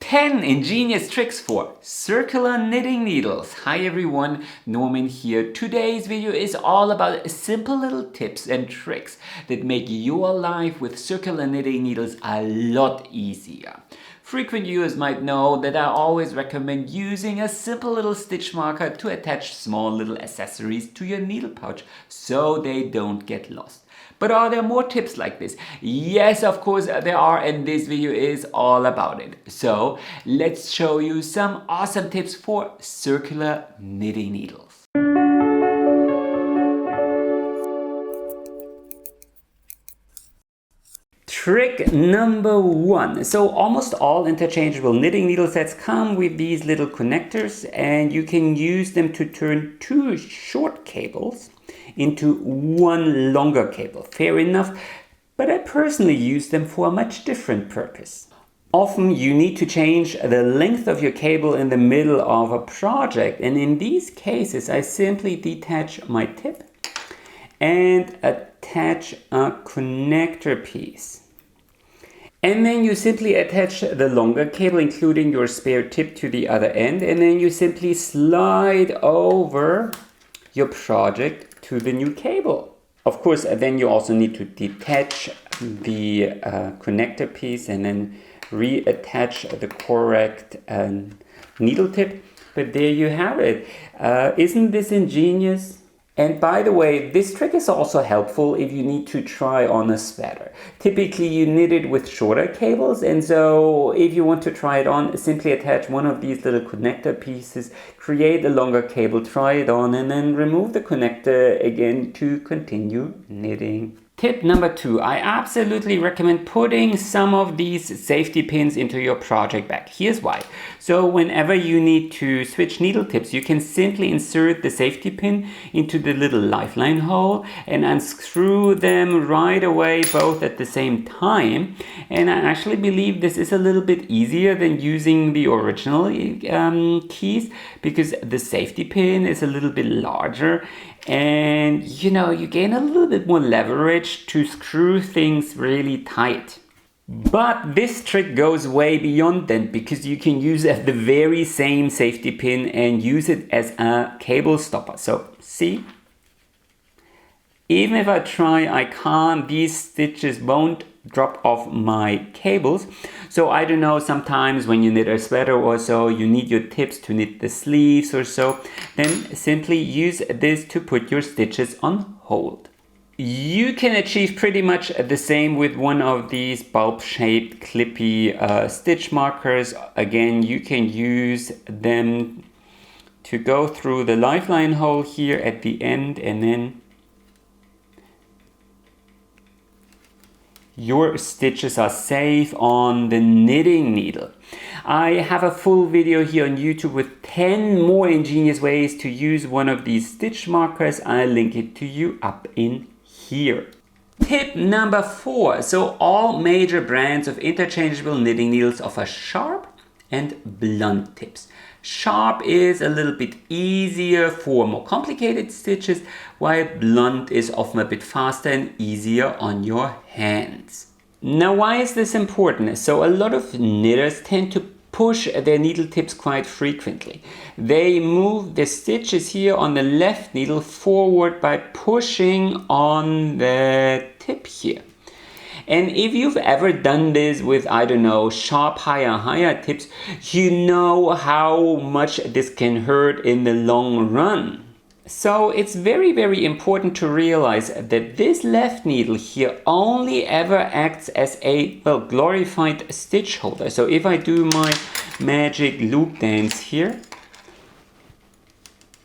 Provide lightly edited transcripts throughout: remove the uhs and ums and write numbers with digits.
10 ingenious tricks for circular knitting needles. Hi everyone, Norman here. Today's video is all about simple little tips and tricks that make your life with circular knitting needles a lot easier. Frequent viewers might know that I always recommend using a simple little stitch marker to attach small little accessories to your needle pouch so they don't get lost. But are there more tips like this? Yes, of course there are, and this video is all about it. So let's show you some awesome tips for circular knitting needles. Trick number 1. So almost all interchangeable knitting needle sets come with these little connectors, and you can use them to turn 2 short cables into 1 longer cable. Fair enough, but I personally use them for a much different purpose. Often you need to change the length of your cable in the middle of a project, and in these cases I simply detach my tip and attach a connector piece. And then you simply attach the longer cable, including your spare tip, to the other end, and then you simply slide over your project to the new cable. Of course, then you also need to detach the connector piece and then reattach the correct needle tip. But there you have it. Isn't this ingenious? And by the way, this trick is also helpful if you need to try on a sweater. Typically you knit it with shorter cables, and so if you want to try it on, simply attach one of these little connector pieces, create a longer cable, try it on, and then remove the connector again to continue knitting. Tip number 2, I absolutely recommend putting some of these safety pins into your project bag. Here's why. So whenever you need to switch needle tips, you can simply insert the safety pin into the little lifeline hole and unscrew them right away, both at the same time. And I actually believe this is a little bit easier than using the original keys, because the safety pin is a little bit larger, and you gain a little bit more leverage to screw things really tight. But this trick goes way beyond that, because you can use the very same safety pin and use it as a cable stopper. So see, even if I try, I can't. These stitches won't drop off my cables. So I don't know, sometimes when you knit a sweater or so, you need your tips to knit the sleeves or so, then simply use this to put your stitches on hold. You can achieve pretty much the same with one of these bulb-shaped clippy stitch markers. Again, you can use them to go through the lifeline hole here at the end, and then your stitches are safe on the knitting needle. I have a full video here on YouTube with 10 more ingenious ways to use one of these stitch markers. I'll link it to you up in here. Tip number 4. So all major brands of interchangeable knitting needles offer sharp and blunt tips. Sharp is a little bit easier for more complicated stitches, while blunt is often a bit faster and easier on your hands. Now, why is this important? So a lot of knitters tend to push their needle tips quite frequently. They move the stitches here on the left needle forward by pushing on the tip here. And if you've ever done this with, I don't know, sharp higher tips, you know how much this can hurt in the long run. So it's very, very important to realize that this left needle here only ever acts as a, glorified stitch holder. So if I do my magic loop dance here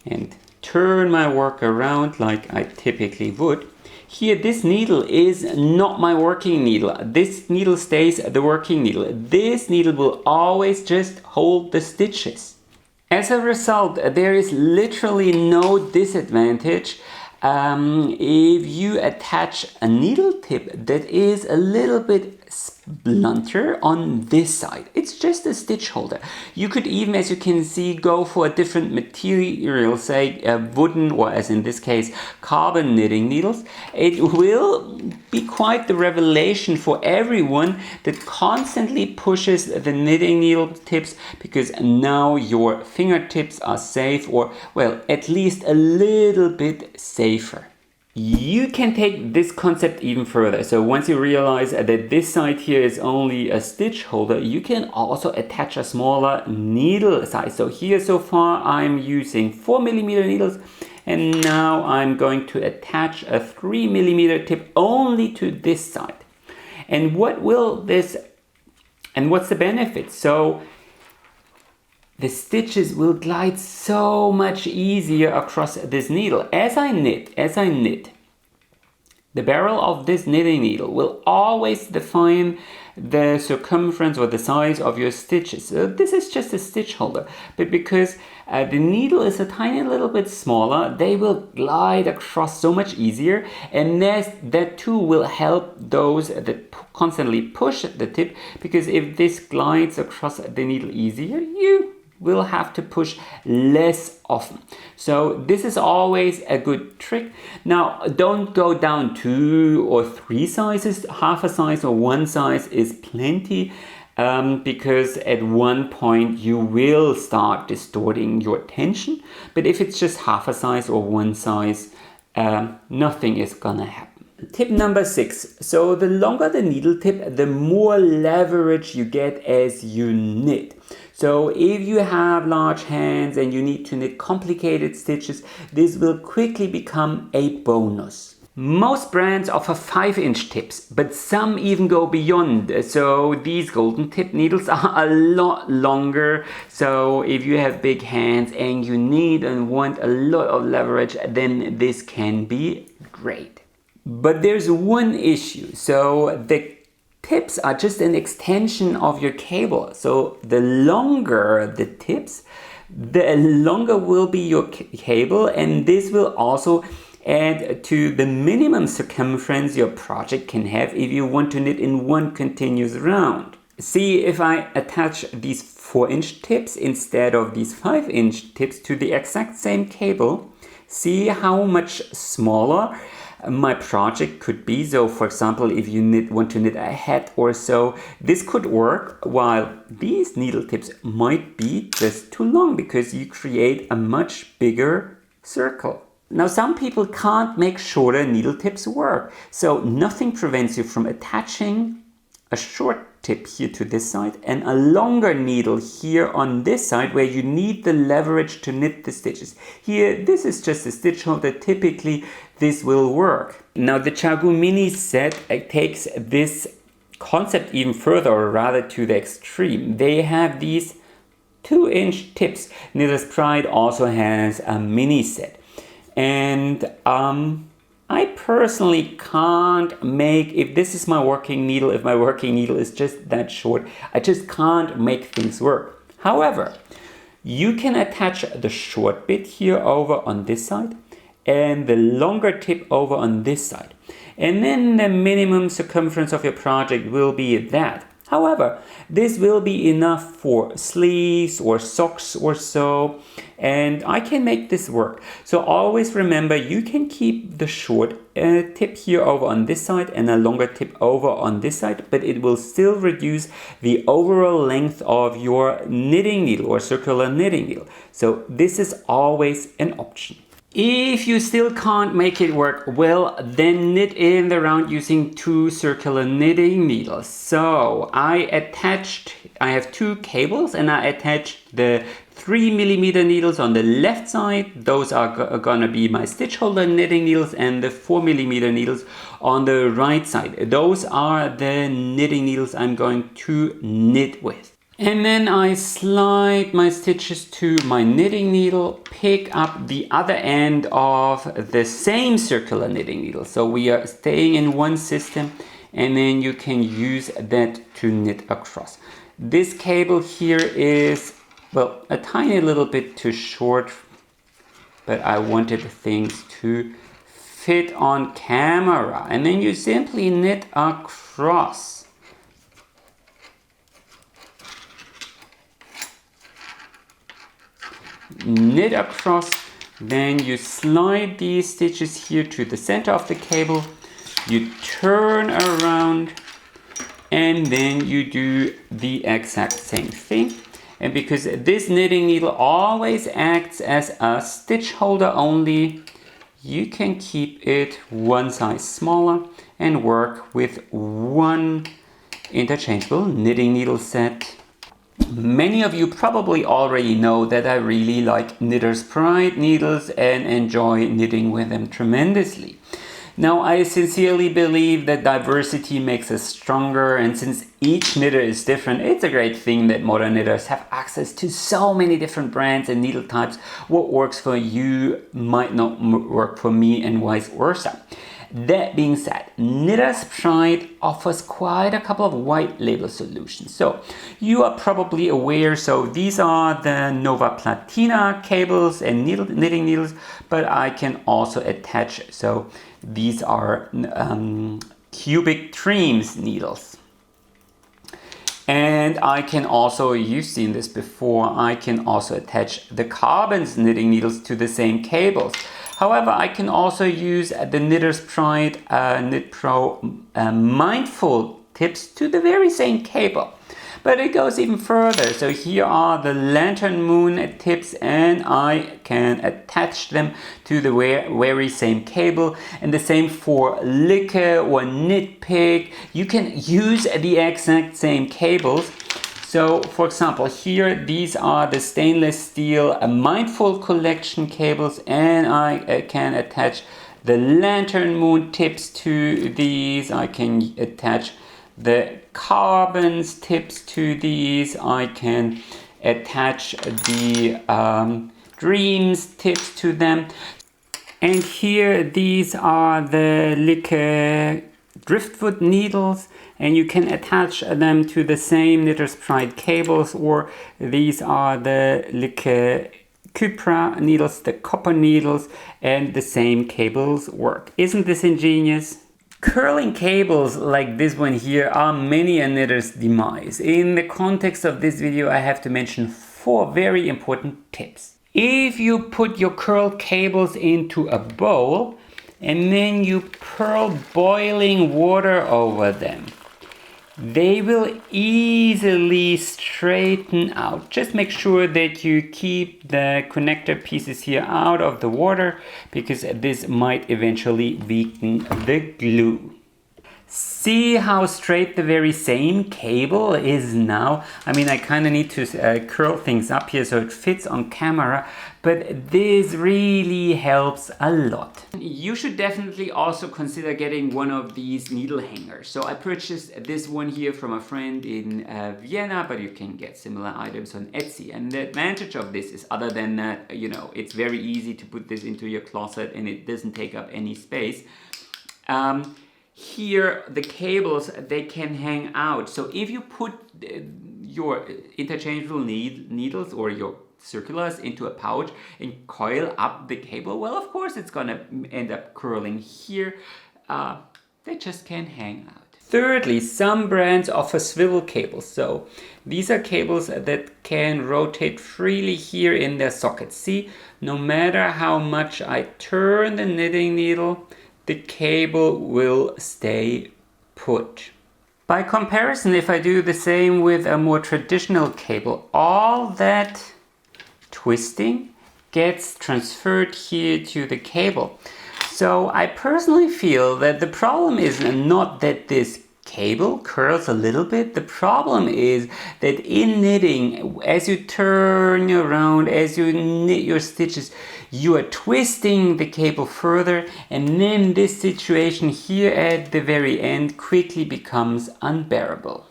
and turn my work around like I typically would, here, this needle is not my working needle. This needle stays the working needle. This needle will always just hold the stitches. As a result, there is literally no disadvantage if you attach a needle tip that is a little bit blunter on this side. It's just a stitch holder. You could even, as you can see, go for a different material, say wooden, or as in this case, carbon knitting needles. It will be quite the revelation for everyone that constantly pushes the knitting needle tips, because now your fingertips are safe, or well, at least a little bit safer. You can take this concept even further. So once you realize that this side here is only a stitch holder, you can also attach a smaller needle size. So here so far I'm using 4mm needles, and now I'm going to attach a 3mm tip only to this side. And what will this, and what's the benefit? So the stitches will glide so much easier across this needle. As I knit, the barrel of this knitting needle will always define the circumference or the size of your stitches. So this is just a stitch holder, but because the needle is a tiny little bit smaller, they will glide across so much easier, and that too will help those that constantly push the tip, because if this glides across the needle easier, you will have to push less often. So this is always a good trick. Now, don't go down 2 or 3 sizes. Half a size or 1 size is plenty, because at one point you will start distorting your tension. But if it's just half a size or 1 size, nothing is gonna happen. Tip number 6. So the longer the needle tip, the more leverage you get as you knit. So if you have large hands and you need to knit complicated stitches, this will quickly become a bonus. Most brands offer 5-inch tips, but some even go beyond. So these golden tip needles are a lot longer. So if you have big hands and you need and want a lot of leverage, then this can be great. But there's one issue. So the tips are just an extension of your cable. So the longer the tips, the longer will be your cable, and this will also add to the minimum circumference your project can have if you want to knit in one continuous round. See, if I attach these 4-inch tips instead of these 5-inch tips to the exact same cable, see how much smaller my project could be. So for example, if you want to knit a hat or so, this could work, while these needle tips might be just too long because you create a much bigger circle. Now, some people can't make shorter needle tips work, so nothing prevents you from attaching a short tip here to this side and a longer needle here on this side where you need the leverage to knit the stitches. Here, this is just a stitch holder. Typically, this will work. Now, the CHAGU Mini set takes this concept even further, or rather to the extreme. They have these 2-inch tips. Knitter's Pride also has a mini set. And I personally can't make, if this is my working needle, if my working needle is just that short, I just can't make things work. However, you can attach the short bit here over on this side and the longer tip over on this side. And then the minimum circumference of your project will be that. However, this will be enough for sleeves or socks or so, and I can make this work. So always remember, you can keep the short tip here over on this side and a longer tip over on this side, but it will still reduce the overall length of your knitting needle or circular knitting needle. So this is always an option. If you still can't make it work, well, then knit in the round using 2 circular knitting needles. So I have 2 cables, and I attached the 3mm needles on the left side. Those are gonna be my stitch holder knitting needles, and the 4mm needles on the right side. Those are the knitting needles I'm going to knit with. And then I slide my stitches to my knitting needle, pick up the other end of the same circular knitting needle. So we are staying in one system, and then you can use that to knit across. This cable here is, well, a tiny little bit too short, but I wanted things to fit on camera. And then you simply knit across. knit across, then you slide these stitches here to the center of the cable, you turn around, and then you do the exact same thing. And because this knitting needle always acts as a stitch holder only, you can keep it one size smaller and work with one interchangeable knitting needle set. Many of you probably already know that I really like Knitter's Pride needles and enjoy knitting with them tremendously. Now, I sincerely believe that diversity makes us stronger, and since each knitter is different, it's a great thing that modern knitters have access to so many different brands and needle types. What works for you might not work for me, and vice versa. That being said, Knitter's Pride offers quite a couple of white label solutions. So you are probably aware, so these are the Nova Platina cables and knitting needles, but I can also attach, so these are cubic treams needles. And I can also, you've seen this before, I can also attach the Carbons knitting needles to the same cables. However, I can also use the Knitter's Pride Knit Pro Mindful tips to the very same cable. But it goes even further. So here are the Lantern Moon tips, and I can attach them to the very same cable. And the same for Licker or Knit Pig. You can use the exact same cables. So, for example, here these are the stainless steel Mindful collection cables, and I can attach the Lantern Moon tips to these. I can attach the Carbons tips to these. I can attach the Dreams tips to them. And here these are the Licker driftwood needles, and you can attach them to the same Knitter's Pride cables, or these are the Licker Cupra needles, the copper needles, and the same cables work. Isn't this ingenious? Curling cables like this one here are many a knitter's demise. In the context of this video, I have to mention 4 very important tips. If you put your curl cables into a bowl and then you pour boiling water over them, they will easily straighten out. Just make sure that you keep the connector pieces here out of the water, because this might eventually weaken the glue. See how straight the very same cable is now? I mean, I kind of need to curl things up here so it fits on camera, but this really helps a lot. You should definitely also consider getting one of these needle hangers. So I purchased this one here from a friend in Vienna, but you can get similar items on Etsy. And the advantage of this is, other than that, you know, it's very easy to put this into your closet and it doesn't take up any space. Here, the cables, they can hang out. So if you put your interchangeable needles or your circulars into a pouch and coil up the cable, well, of course it's gonna end up curling here. They just can't hang out. Thirdly, some brands offer swivel cables. So these are cables that can rotate freely here in their sockets. See, no matter how much I turn the knitting needle, the cable will stay put. By comparison, if I do the same with a more traditional cable, all that twisting gets transferred here to the cable. So I personally feel that the problem is not that this cable curls a little bit. The problem is that in knitting, as you turn around, as you knit your stitches, you are twisting the cable further, and then this situation here at the very end quickly becomes unbearable.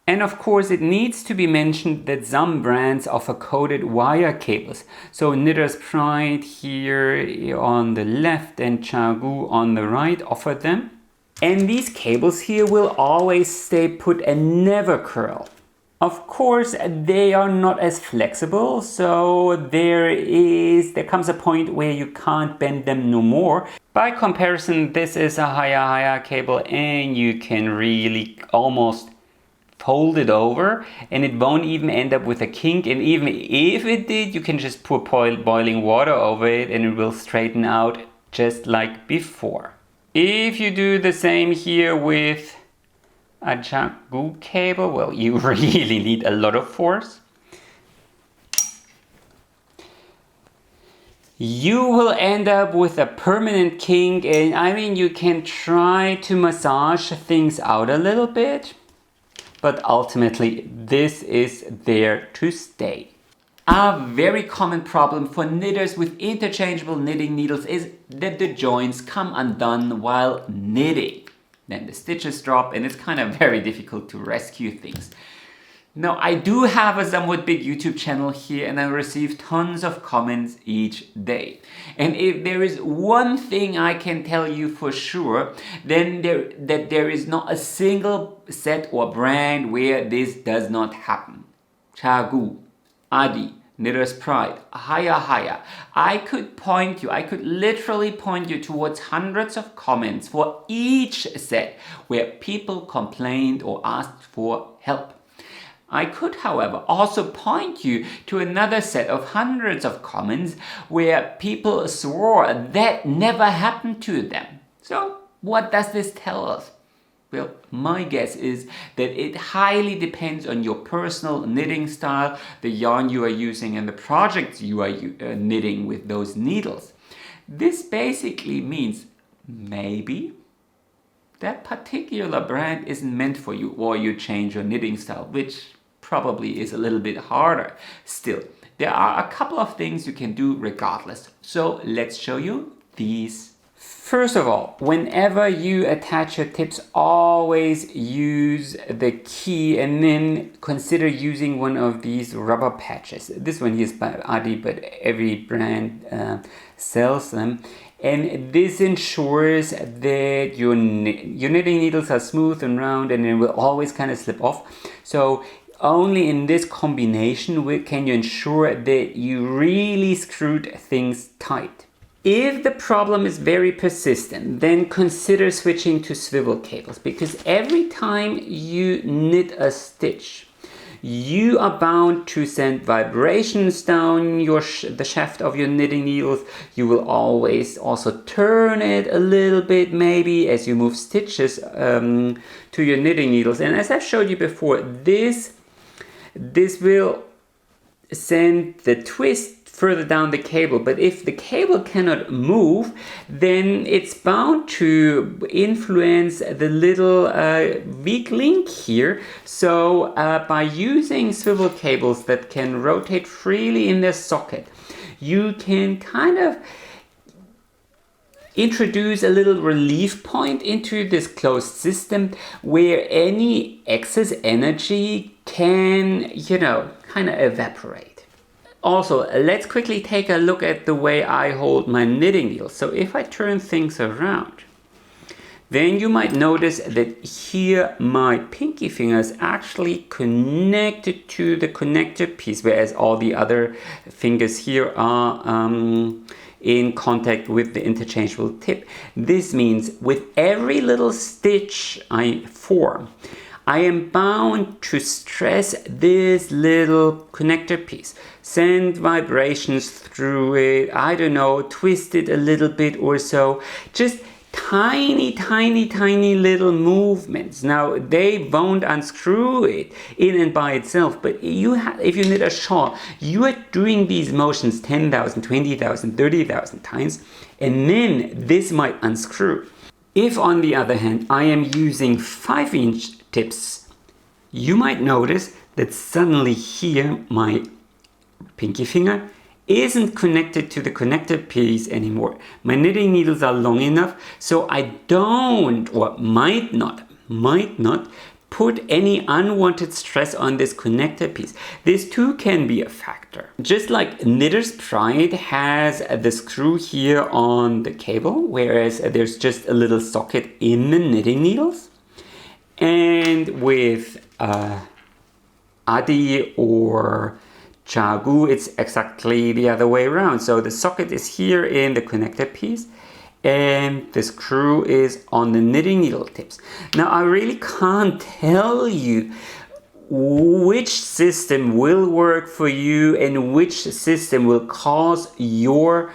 And of course, it needs to be mentioned that some brands offer coated wire cables. So Knitter's Pride here on the left and Chagu on the right offer them. And these cables here will always stay put and never curl. Of course, they are not as flexible, so there comes a point where you can't bend them no more. By comparison, this is a higher cable, and you can really almost fold it over and it won't even end up with a kink, and even if it did, you can just pour boiling water over it and it will straighten out just like before. If you do the same here with a jagu cable, well, you really need a lot of force. You will end up with a permanent kink, and I mean, you can try to massage things out a little bit, but ultimately this is there to stay. A very common problem for knitters with interchangeable knitting needles is that the joints come undone while knitting. Then the stitches drop and it's kind of very difficult to rescue things. Now, I do have a somewhat big YouTube channel here and I receive tons of comments each day. And if there is one thing I can tell you for sure, then that there is not a single set or brand where this does not happen. Jagu, Adi, Knitter's Pride, Haya. I could literally point you towards hundreds of comments for each set where people complained or asked for help. I could, however, also point you to another set of hundreds of comments where people swore that never happened to them. So, what does this tell us? Well, my guess is that it highly depends on your personal knitting style, the yarn you are using, and the projects you are knitting with those needles. This basically means maybe that particular brand isn't meant for you, or you change your knitting style, which probably is a little bit harder. Still, there are a couple of things you can do regardless. So let's show you these. First of all, whenever you attach your tips, always use the key and then consider using one of these rubber patches. This one here is by Adi, but every brand sells them. And this ensures that your knitting needles are smooth and round and it will always kind of slip off. So only in this combination can you ensure that you really screwed things tight. If the problem is very persistent, then consider switching to swivel cables, because every time you knit a stitch, you are bound to send vibrations down the shaft of your knitting needles. You will always also turn it a little bit, maybe, as you move stitches to your knitting needles. And as I've showed you before, this will send the twist further down the cable, but if the cable cannot move, then it's bound to influence the little weak link here. So by using swivel cables that can rotate freely in their socket, you can kind of introduce a little relief point into this closed system where any excess energy can, kind of evaporate. Also, let's quickly take a look at the way I hold my knitting needles. So if I turn things around, then you might notice that here my pinky finger is actually connected to the connector piece, whereas all the other fingers here are in contact with the interchangeable tip. This means with every little stitch I form, I am bound to stress this little connector piece, send vibrations through it, I don't know, twist it a little bit or so, just tiny little movements. Now, they won't unscrew it in and by itself, but if you knit a shawl, you are doing these motions 10,000, 20,000, 30,000 times, and then this might unscrew. If, on the other hand, I am using 5-inch tips, you might notice that suddenly here my pinky finger isn't connected to the connector piece anymore. My knitting needles are long enough so I don't, or might not put any unwanted stress on this connector piece. This too can be a factor. Just like Knitter's Pride has the screw here on the cable, whereas there's just a little socket in the knitting needles. And with Adi or Jagu, it's exactly the other way around. So the socket is here in the connector piece and the screw is on the knitting needle tips. Now I really can't tell you which system will work for you and which system will cause your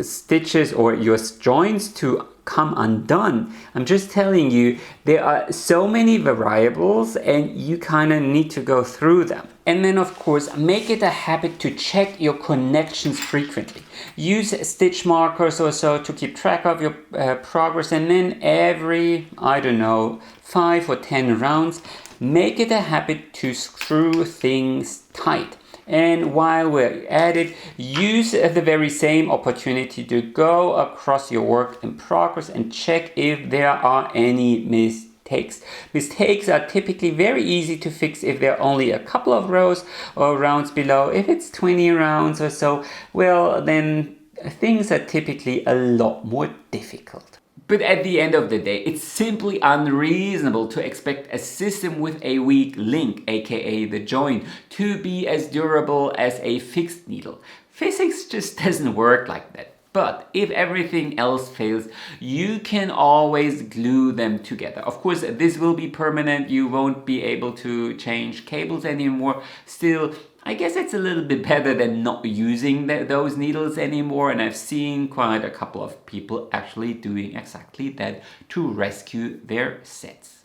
stitches or your joints to come undone. I'm just telling you, there are so many variables and you kind of need to go through them. And then of course, make it a habit to check your connections frequently. Use stitch markers or so to keep track of your progress, and then every, I don't know, 5 or 10 rounds, make it a habit to screw things tight. And while we're at it, use the very same opportunity to go across your work in progress and check if there are any mistakes. Mistakes are typically very easy to fix if they're only a couple of rows or rounds below. If it's 20 rounds or so, well, then things are typically a lot more difficult. But at the end of the day, it's simply unreasonable to expect a system with a weak link, aka the joint, to be as durable as a fixed needle. Physics just doesn't work like that. But if everything else fails, you can always glue them together. Of course, this will be permanent. You won't be able to change cables anymore. Still, I guess it's a little bit better than not using those needles anymore, and I've seen quite a couple of people actually doing exactly that to rescue their sets.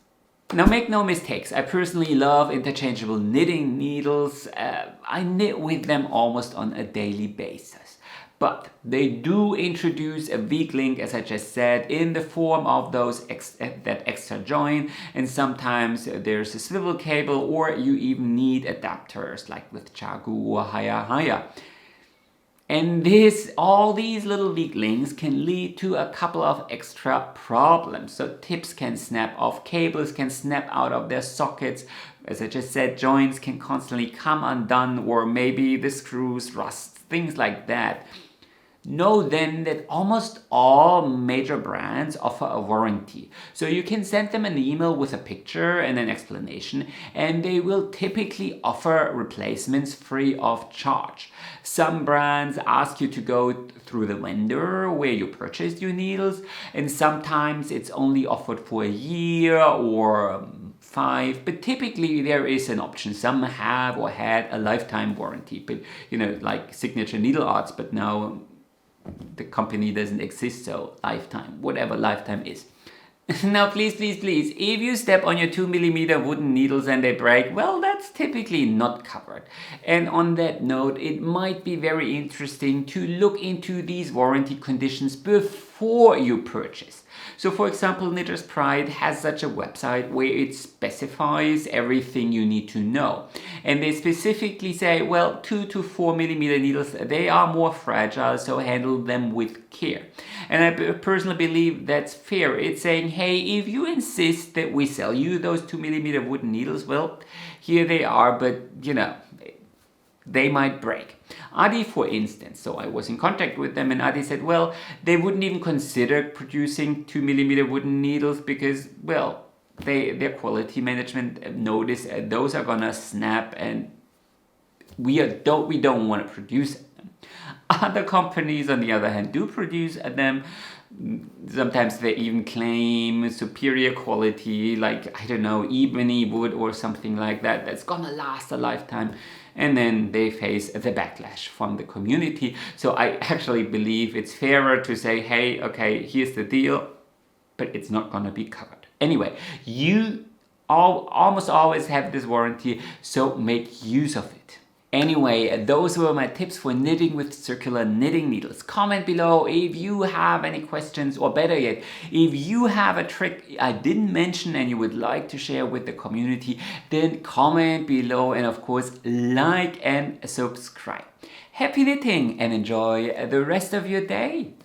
Now make no mistakes, I personally love interchangeable knitting needles. I knit with them almost on a daily basis. But they do introduce a weak link, as I just said, in the form of that extra joint, and sometimes there's a swivel cable, or you even need adapters like with Chagu or Haya. And all these little weak links can lead to a couple of extra problems. So tips can snap off, cables can snap out of their sockets. As I just said, joints can constantly come undone, or maybe the screws rust, things like that. Know then that almost all major brands offer a warranty. So you can send them an email with a picture and an explanation, and they will typically offer replacements free of charge. Some brands ask you to go through the vendor where you purchased your needles, and sometimes it's only offered for a year or 5, but typically there is an option. Some have or had a lifetime warranty, but like Signature Needle Arts, but now the company doesn't exist, so lifetime, whatever lifetime is. Now please, if you step on your 2mm wooden needles and they break, well, that's typically not covered. And on that note, it might be very interesting to look into these warranty conditions before you purchase. So for example, Knitter's Pride has such a website where it specifies everything you need to know. And they specifically say, well, 2 to 4mm needles, they are more fragile, so handle them with care. And I personally believe that's fair. It's saying, hey, if you insist that we sell you those 2mm wooden needles, well, here they are, but they might break. Adi, for instance, so I was in contact with them, and Adi said, well, they wouldn't even consider producing 2mm wooden needles because, well, their quality management noticed those are gonna snap, and we don't want to produce them. Other companies, on the other hand, do produce them. Sometimes they even claim superior quality, like, I don't know, ebony wood or something like that, that's gonna last a lifetime. And then they face the backlash from the community. So I actually believe it's fairer to say, hey, okay, here's the deal, but it's not gonna be covered. Anyway, you almost always have this warranty, so make use of it. Anyway, those were my tips for knitting with circular knitting needles. Comment below if you have any questions, or better yet, if you have a trick I didn't mention and you would like to share with the community, then comment below, and of course, like and subscribe. Happy knitting and enjoy the rest of your day.